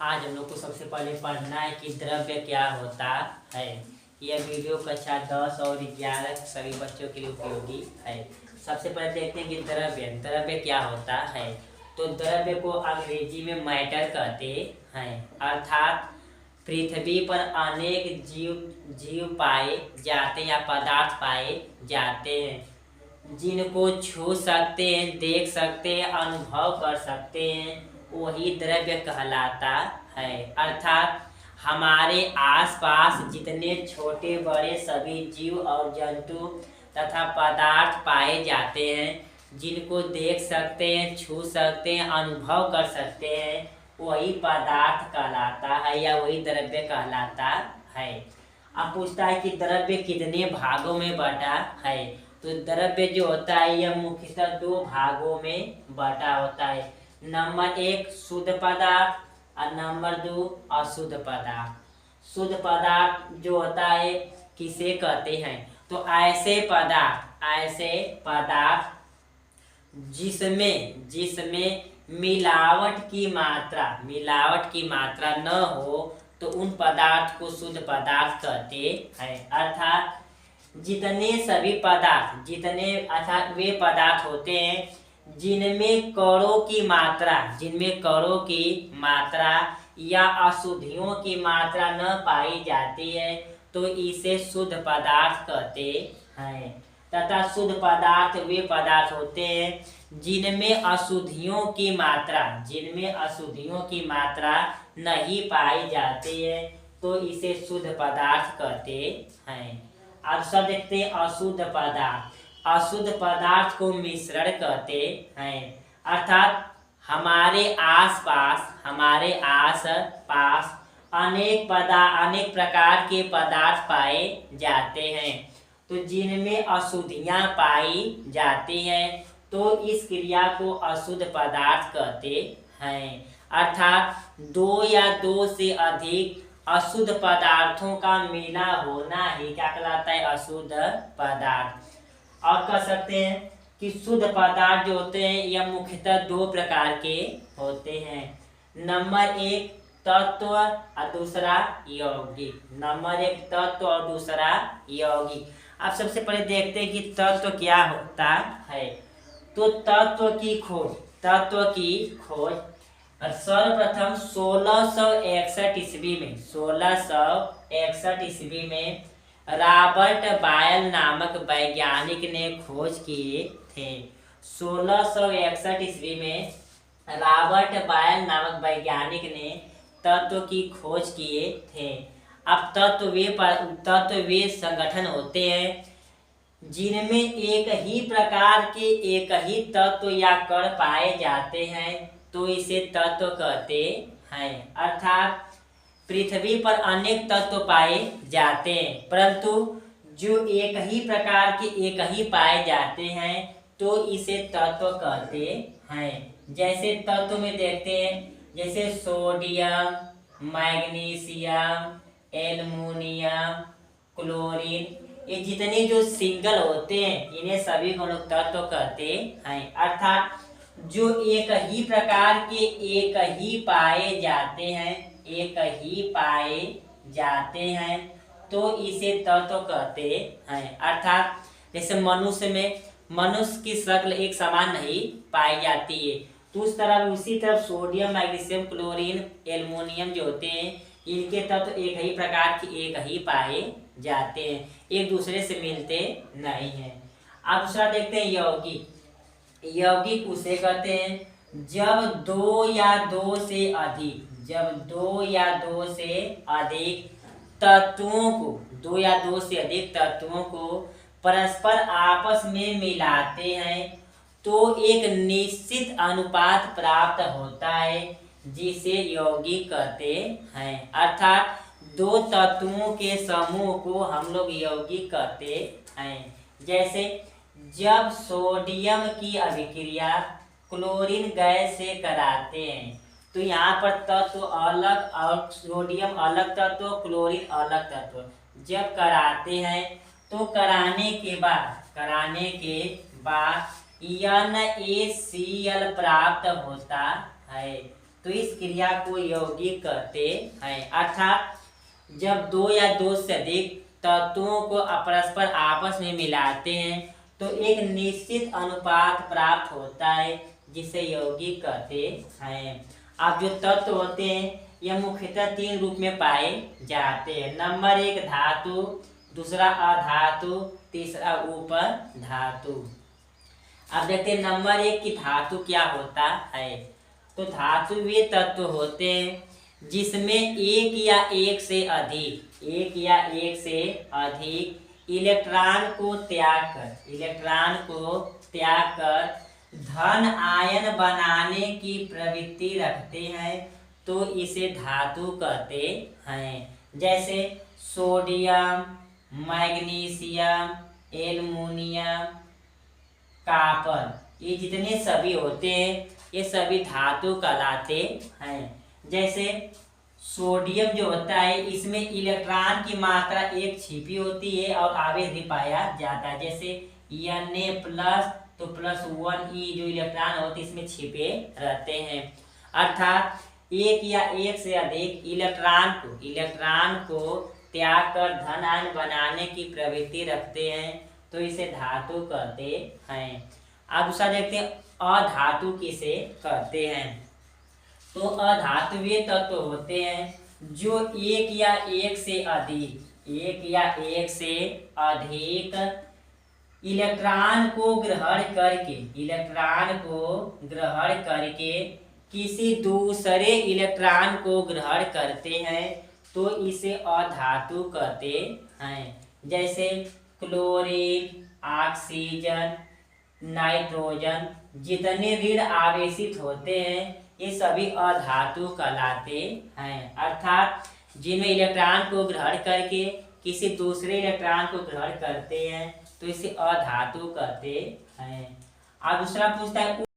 आज हम लोग को सबसे पहले पढ़ना है कि द्रव्य क्या होता है। यह वीडियो कक्षा 10 और 11 सभी बच्चों के लिए उपयोगी है। सबसे पहले देखते हैं कि द्रव्य क्या होता है। तो द्रव्य को अंग्रेजी में मैटर कहते हैं, अर्थात पृथ्वी पर अनेक जीव पाए जाते या पदार्थ पाए जाते हैं जिनको छू सकते हैं, देख सकते हैं, अनुभव कर सकते हैं, वही द्रव्य कहलाता है। अर्थात हमारे आसपास जितने छोटे बड़े सभी जीव और जंतु तथा पदार्थ पाए जाते हैं, जिनको देख सकते हैं, छू सकते हैं, अनुभव कर सकते हैं, वही पदार्थ कहलाता है या वही द्रव्य कहलाता है। अब पूछता है कि द्रव्य कितने भागों में बटा है। तो द्रव्य जो होता है यह मुख्यतः दो भागों में बटा होता है। नंबर 1 शुद्ध पदार्थ और नंबर 2 अशुद्ध पदार्थ। शुद्ध पदार्थ जो होता है किसे कहते हैं, तो ऐसे पदार्थ जिसमें मिलावट की मात्रा न हो, तो उन पदार्थ को शुद्ध पदार्थ कहते हैं। अर्थात अर्थात वे पदार्थ होते हैं जिनमें कणों की मात्रा या अशुद्धियों की मात्रा न पाई जाती है, तो इसे शुद्ध पदार्थ कहते हैं। तथा शुद्ध पदार्थ वे पदार्थ होते हैं जिनमें अशुद्धियों की मात्रा नहीं पाई जाती है, तो इसे शुद्ध पदार्थ कहते हैं। अब सब देखते हैं अशुद्ध पदार्थ। अशुद्ध पदार्थ को मिश्रण कहते हैं। अर्थात हमारे आसपास अनेक प्रकार के पदार्थ पाए जाते हैं, तो जिनमें अशुद्धियां पाई जाती हैं, तो इस क्रिया को अशुद्ध पदार्थ कहते हैं। अर्थात 2 या 2 से अधिक अशुद्ध पदार्थों का मिला होना ही क्या कहलाता है, अशुद्ध पदार्थ। और कह सकते हैं कि शुद्ध पदार्थ जो होते हैं यह मुख्यतः 2 प्रकार के होते हैं। नंबर 1 तत्व और दूसरा यौगिक। नंबर 1 तत्व और दूसरा यौगिक। अब सबसे पहले देखते हैं कि तत्व क्या होता है। तो तत्व की खोज सर्वप्रथम 1661 ईस्वी में रॉबर्ट बायल नामक वैज्ञानिक ने खोज किए थे। 1661 ईस्वी में रॉबर्ट बायल नामक वैज्ञानिक ने तत्व की खोज किए थे। अब तत्व वे संगठन होते हैं जिनमें एक ही प्रकार के एक ही तत्व या कण पाए जाते हैं, तो इसे तत्व कहते हैं। अर्थात पृथ्वी पर अनेक तत्व पाए जाते हैं, परंतु जो एक ही प्रकार के एक ही पाए जाते हैं, तो इसे तत्व कहते हैं। जैसे तत्व में देखते हैं, जैसे सोडियम, मैग्नीशियम, एल्युमिनियम, क्लोरीन, ये जितने जो सिंगल होते हैं इन्हें सभी को लोग तत्व कहते हैं। अर्थात जो एक ही प्रकार के एक ही पाए जाते हैं, तो इसे तत्व कहते हैं। अर्थात जैसे मनुष्य की शक्ल एक समान नहीं पाई जाती है, तो उसी तरह सोडियम, मैग्नीशियम, क्लोरीन, एल्युमिनियम जो होते हैं, इनके तत्व एक ही प्रकार के एक ही पाए जाते हैं, एक दूसरे से मिलते नहीं हैं। अब दूसरा देखते हैं यौगिक उसे कहते हैं जब 2 या 2 से अधिक तत्वों को परस्पर आपस में मिलाते हैं, तो एक निश्चित अनुपात प्राप्त होता है, जिसे यौगिक कहते हैं। अर्थात 2 तत्वों के समूह को हम लोग यौगिक कहते हैं। जैसे जब सोडियम की अभिक्रिया क्लोरीन गैस से कराते हैं, तो यहाँ पर तत्व अलग और सोडियम अलग तत्व, क्लोरीन अलग तत्व जब कराते हैं, तो कराने के बाद NaCl प्राप्त होता है। तो इस क्रिया को यौगिक कहते हैं। अर्थात जब दो या दो से अधिक तत्वों को परस्पर आपस में मिलाते हैं तो एक निश्चित अनुपात प्राप्त होता है, जिसे यौगिक कहते हैं। अब जो तत्व होते हैं यह मुख्यतः 3 रूप में पाए जाते हैं। नंबर 1 धातु, दूसरा अधातु, तीसरा उप धातु। अब देखते हैं नंबर 1 की धातु क्या होता है। तो धातु वे तत्व होते हैं जिसमें एक या एक से अधिक इलेक्ट्रॉन को त्याग कर धन आयन बनाने की प्रवृत्ति रखते हैं, तो इसे धातु कहते हैं। जैसे सोडियम, मैग्नीशियम, एल्युमिनियम, कॉपर, ये जितने सभी होते हैं ये सभी धातु कहलाते हैं। जैसे सोडियम जो होता है इसमें इलेक्ट्रॉन की मात्रा 1 छिपी होती है और आवेश भी पाया जाता है। जैसे Na+ तो +1e जो इलेक्ट्रॉन होते हैं इसमें छिपे रहते हैं। अर्थात एक या एक से अधिक इलेक्ट्रॉन को त्याग कर धन आयन बनाने की प्रवृत्ति रखते हैं, तो इसे धातु कहते हैं। अब दूसरा देखते हैं अधातु किसे कहते हैं। तो अधातुवीय तत्व होते हैं जो एक या एक से अधिक इलेक्ट्रॉन को ग्रहण करके किसी दूसरे इलेक्ट्रॉन को ग्रहण करते हैं, तो इसे अधातु कहते हैं। जैसे क्लोरीन, ऑक्सीजन, नाइट्रोजन जितने ऋण आवेशित होते हैं ये सभी अधातु कहलाते हैं। अर्थात जिनमें इलेक्ट्रॉन को ग्रहण करके किसी दूसरे इलेक्ट्रॉन को ग्रहण करते हैं तो इसे अधातु कहते हैं। अब दूसरा पूछता है